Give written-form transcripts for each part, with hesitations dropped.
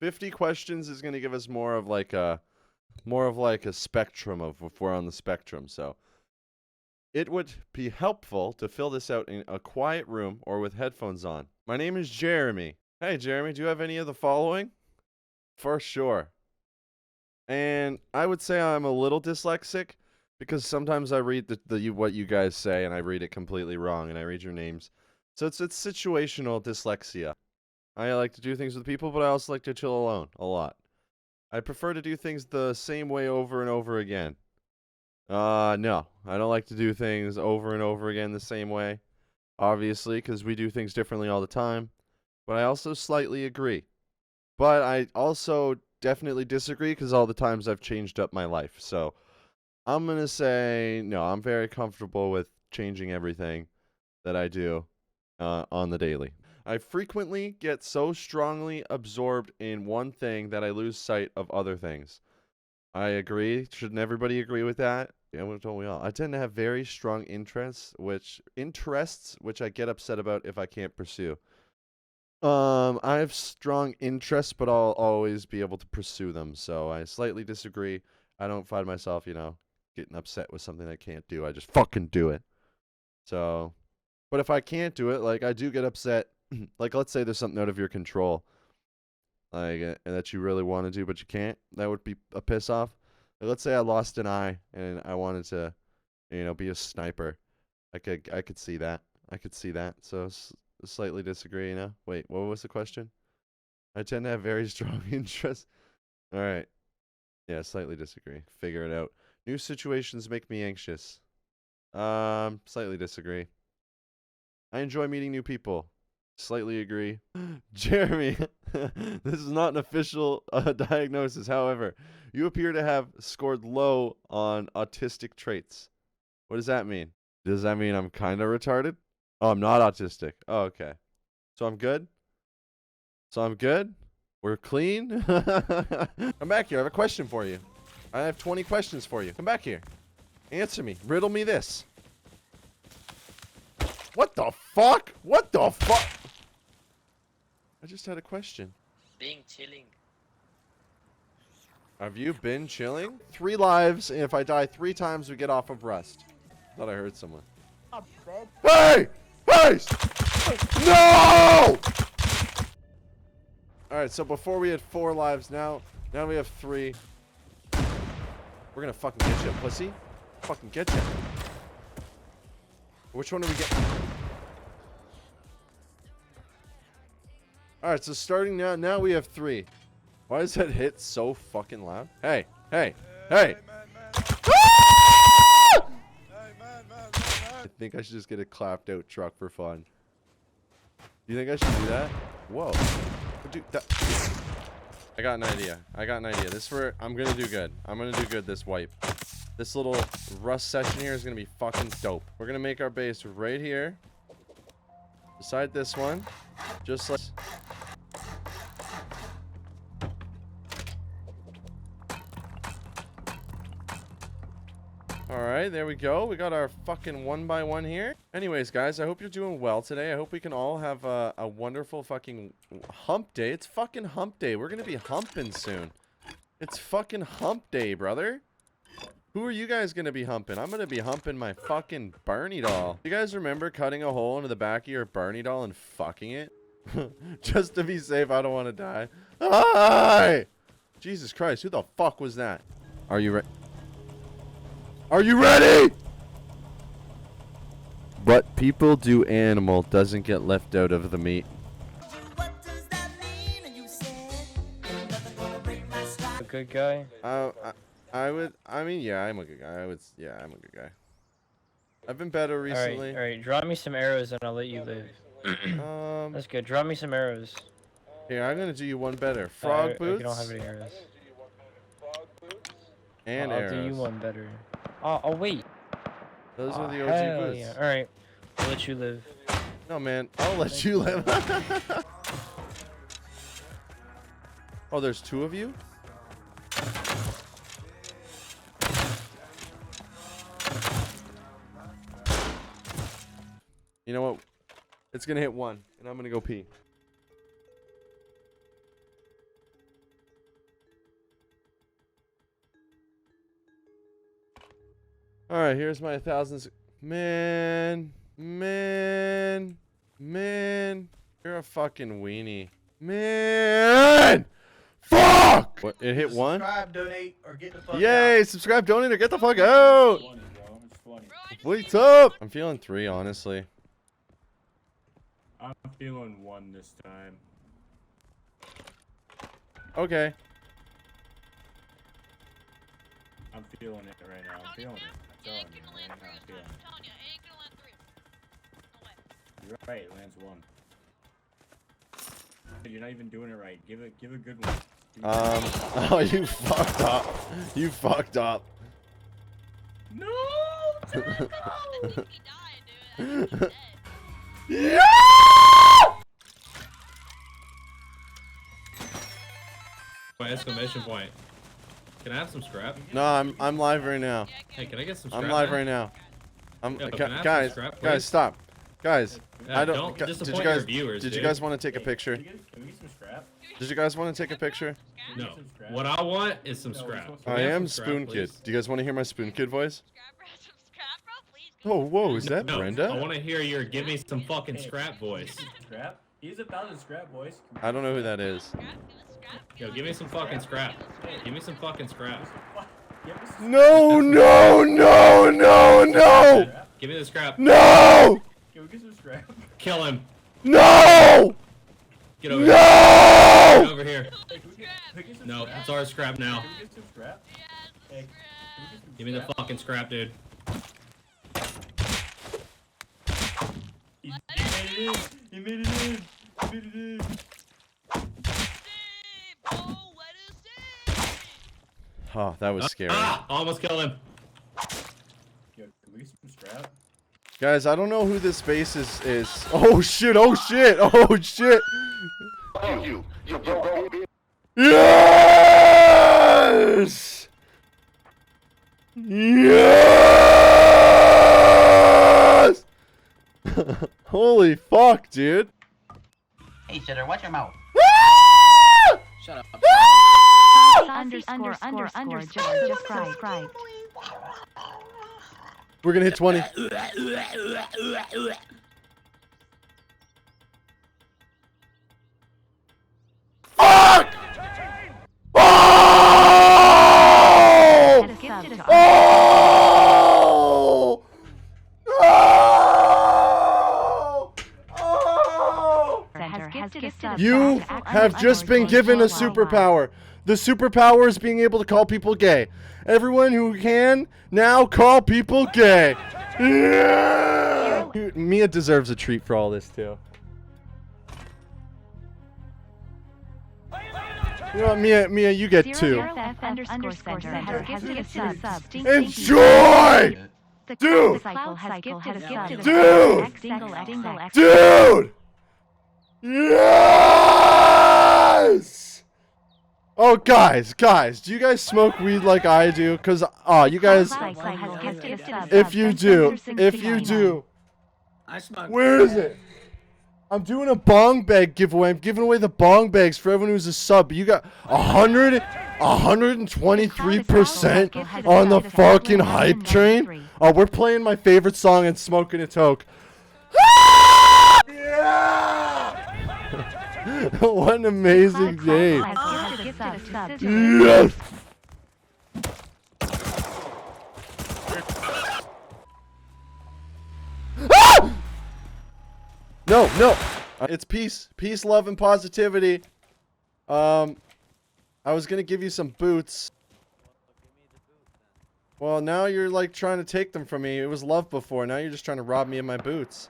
50 questions is going to give us more of like a spectrum of if we're on the spectrum. So it would be helpful to fill this out in a quiet room or with headphones on. My name is Jeremy. Hey, Jeremy, do you have any of the following? For sure. And I would say I'm a little dyslexic because sometimes I read what you guys say and I read it completely wrong and I read your names. So it's situational dyslexia. I like to do things with people, but I also like to chill alone a lot. I prefer to do things the same way over and over again. No, I don't like to do things over and over again the same way, obviously, because we do things differently all the time. But I also slightly agree. But I also definitely disagree because all the times I've changed up my life. So I'm going to say, no, I'm very comfortable with changing everything that I do on the daily. I frequently get so strongly absorbed in one thing that I lose sight of other things. I agree. Shouldn't everybody agree with that? Yeah, don't we all? I tend to have very strong interests which I get upset about if I can't pursue. I have strong interests, but I'll always be able to pursue them. So I slightly disagree. I don't find myself, getting upset with something I can't do. I just fucking do it. So, but if I can't do it, like I do get upset. Like let's say there's something out of your control, like that you really want to do but you can't. That would be a piss off. Like, let's say I lost an eye and I wanted to, be a sniper. I could see that. I could see that. So slightly disagree. Wait, what was the question? I tend to have very strong interests. All right. Yeah, slightly disagree. Figure it out. New situations make me anxious. Slightly disagree. I enjoy meeting new people. Slightly agree. Jeremy, this is not an official diagnosis. However, you appear to have scored low on autistic traits. What does that mean? Does that mean I'm kind of retarded? Oh, I'm not autistic. Oh, okay. So I'm good? We're clean? Come back here. I have a question for you. I have 20 questions for you. Come back here. Answer me. Riddle me this. What the fuck? What the fuck? I just had a question. Being chilling. Have you been chilling? 3 lives, and if I die 3 times, we get off of rest. Thought I heard someone. Hey! Hey! No! Alright, so before we had 4 lives, now we have 3. We're gonna fucking get you, pussy. Fucking get you. Which one do we get? Alright, so starting now we have 3. Why is that hit so fucking loud? Hey, hey, hey! Ah! I think I should just get a clapped out truck for fun. Do you think I should do that? Whoa. Dude, I got an idea. I'm gonna do good. I'm gonna do good this wipe. This little rust session here is gonna be fucking dope. We're gonna make our base right here. Beside this one. Just like... Alright, there we go. We got our fucking 1x1 here. Anyways, guys, I hope you're doing well today. I hope we can all have a wonderful fucking hump day. It's fucking hump day. We're gonna be humping soon. It's fucking hump day, brother. Who are you guys gonna be humping? I'm gonna be humping my fucking Barney doll. You guys remember cutting a hole into the back of your Barney doll and fucking it? Just to be safe, I don't want to die. Hi! Jesus Christ, who the fuck was that? Are you ready? Are you ready? What people do animal doesn't get left out of the meat. A good guy? Yeah, I'm a good guy. I'm a good guy. I've been better recently. Alright, draw me some arrows and I'll let you live. That's good. Draw me some arrows. Here, I'm gonna do you one better. Frog boots. I don't have any arrows. And I'll arrows. do you one better. Oh wait. Those are the OG boots. Yeah. Alright. I'll let you live. No, man. I'll let you live. Oh, there's 2 of you? You know what? It's gonna hit 1, and I'm gonna go pee. All right, here's my 1,000. Man, you're a fucking weenie. Man, fuck! What, it hit one? Subscribe, donate, or get the fuck out. Yay! Subscribe, donate, or get the fuck out! It's funny, bro. It's funny. What's up? I'm feeling 3, honestly. I'm feeling 1 this time. Okay. I'm feeling it right now. I'm feeling it. I'm telling you right now. I'm feeling it. You're right. It lands 1. You're not even doing it right. Give a good one. Oh, you fucked up. You fucked up. No! Yeah! Exclamation point. Can I have some scrap? No, I'm live right now. Hey, can I get some scrap? I'm live man? right now. Yeah, but can I have some guys, scrap, guys, please? stop. Guys, Yeah, I don't. disappoint Did you your guys? viewers, Did you dude. guys want to take a picture? Can we get some scrap? Did you guys want to take a picture? No. Some scrap. What I want is some scrap. Can I we have am some scrap, SpoonKid. please? Do you guys want to hear my SpoonKid voice? Oh, whoa, is that No, I Brenda? want to hear your give me some fucking scrap voice. Scrap? He's 1,000 scrap, boys. I don't know who that is. Yo, give me some fucking scrap. Give me some fucking scrap. No, no, no, no, no, Give me the scrap. no, Can we get some scrap? Kill him. no, Get over here. Get no! over here. Hey, can we get some No, scrap? it's our scrap now. Can we get some scrap? Hey, can we get some Give me the scrap? fucking scrap, dude. He made it in! He made it in! He made it in! Oh, that was scary. Ah! Almost killed him. Yo, can we get some scrap? Guys, I don't know who this base is. Oh shit, oh shit, oh shit. Yes! Yes! Holy fuck, dude. Hey, shitter, watch your mouth. Shut up. Underscore just subscribe. We're gonna hit 20. Fuck! Oh! Oh! Oh! Oh! You have just been given a superpower. The superpower is being able to call people gay. Everyone who can now call people gay. Yeah! Dude, Mia deserves a treat for all this too. You know what, Mia, you get 2. Enjoy! Dude! Dude! Dude! Yes! Oh, guys, do you guys smoke weed like I do? Cause, you guys, if you do, I smoke. where is it? I'm doing a bong bag giveaway. I'm giving away the bong bags for everyone who's a sub. You got 123% on the fucking hype train. Oh, we're playing my favorite song and smoking a toke. Yeah! What an amazing game. Yes! Ah! No. It's peace, love, and positivity. I was gonna give you some boots. Well, now you're like trying to take them from me. It was love before. Now you're just trying to rob me of my boots.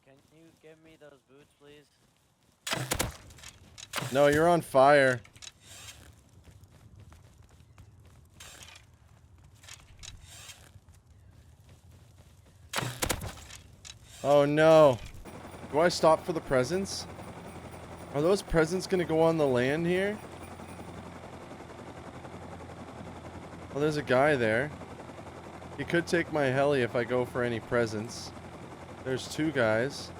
Can you give me those boots, please? No, you're on fire. Oh no. Do I stop for the presents? Are those presents gonna go on the land here? Well, there's a guy there. He could take my heli if I go for any presents. There's 2 guys.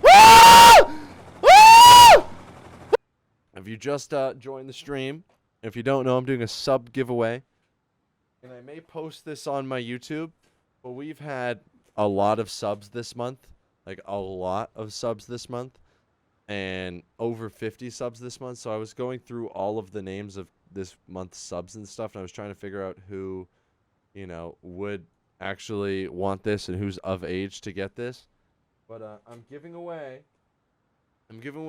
Ah! Ah! if you just joined the stream, if you don't know, I'm doing a sub giveaway. And I may post this on my YouTube, but we've had a lot of subs this month. Like, a lot of subs this month. And over 50 subs this month. So I was going through all of the names of this month's subs and stuff, and I was trying to figure out who, you know, would actually want this and who's of age to get this. But I'm giving away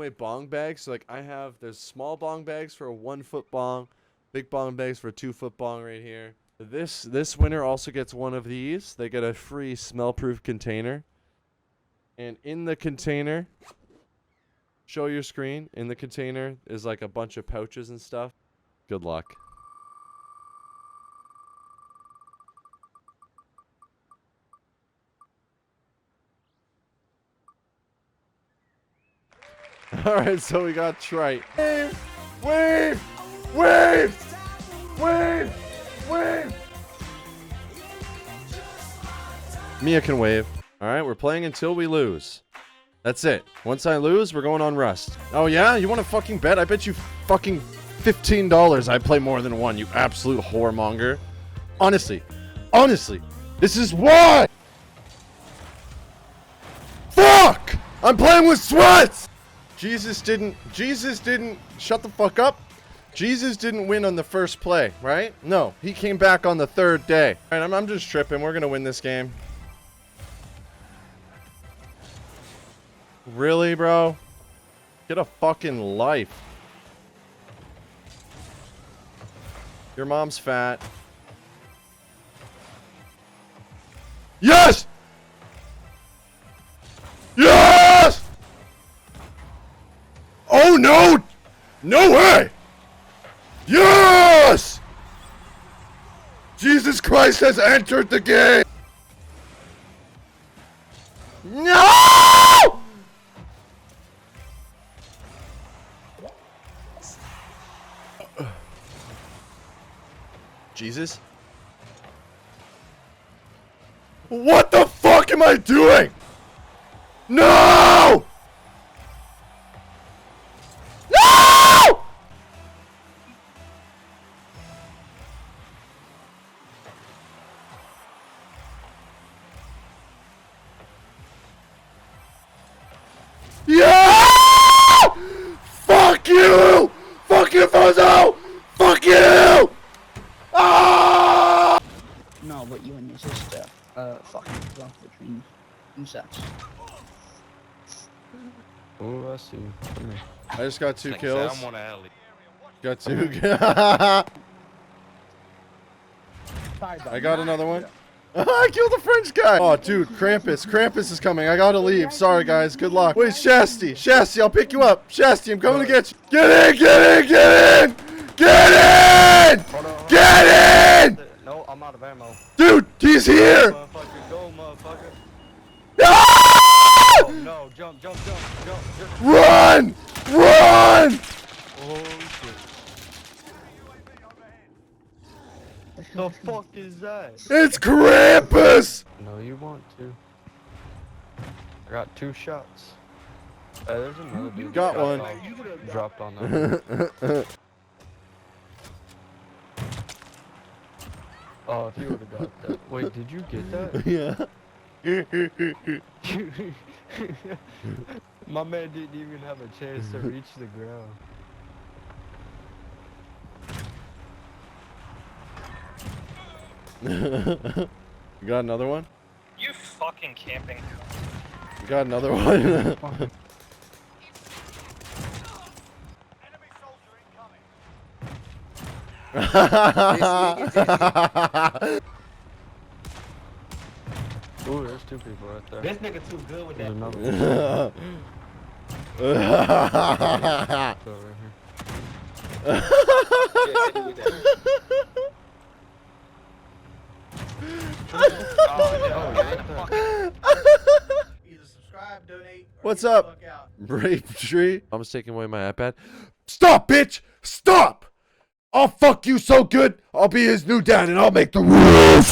bong bags. So, like, there's small bong bags for a 1 foot bong, big bong bags for a 2 foot bong right here. This winner also gets one of these. They get a free smell-proof container. And in the container, show your screen. In the container is like a bunch of pouches and stuff. Good luck. Alright, so we got Trite. Wave! Wave! Wave! Wave! Wave! Mia can wave. Alright, we're playing until we lose. That's it. Once I lose, we're going on Rust. Oh yeah? You want to fucking bet? I bet you fucking $15 I play more than one, you absolute whoremonger. Honestly. Honestly. This is why! Fuck! I'm playing with sweats! Jesus didn't, shut the fuck up. Jesus didn't win on the first play, right? No, he came back on the 3rd day. Alright, I'm just tripping. We're gonna win this game. Really, bro? Get a fucking life. Your mom's fat. Yes! Yes! Oh no! No way! Yes! Jesus Christ has entered the game! No! Jesus? What the fuck am I doing? No! No! Yeah! Fuck you! Fuck you, Fozo! Fuck you! Ah! No, but you and your sister, fucking love between themselves. Oh, I see. Come here. I just got 2 kills. I'm on a Heli. Got 2. I got another one. I killed the French guy. Oh, dude, Krampus. Krampus is coming. I gotta leave. Sorry, guys. Good luck. Wait, Shasty. Shasty, I'll pick you up. Shasty, I'm coming to get you. Get in! Get in! Get in! Get in! Get in! No, I'm out of ammo. Dude, he's here! Motherfucker, go, motherfucker. No! Oh, no, jump. Run! Run! Oh, shit. The fuck is that? It's Krampus! No, you want to. I got 2 shots. There's another dude. Got one. Dropped on that. Oh, if you would have got that. Wait, did you get that? Yeah. My man didn't even have a chance to reach the ground. You got another one? You fucking camping. You got another one? Enemy soldier incoming. Ooh, there's 2 people right there. This nigga too good with There's that. another one. Go right here. Either subscribe, donate, or What's get the up? fuck out. Brave tree. I'm taking away my iPad. Stop, bitch! Stop! I'll fuck you so good, I'll be his new dad and I'll make the rules!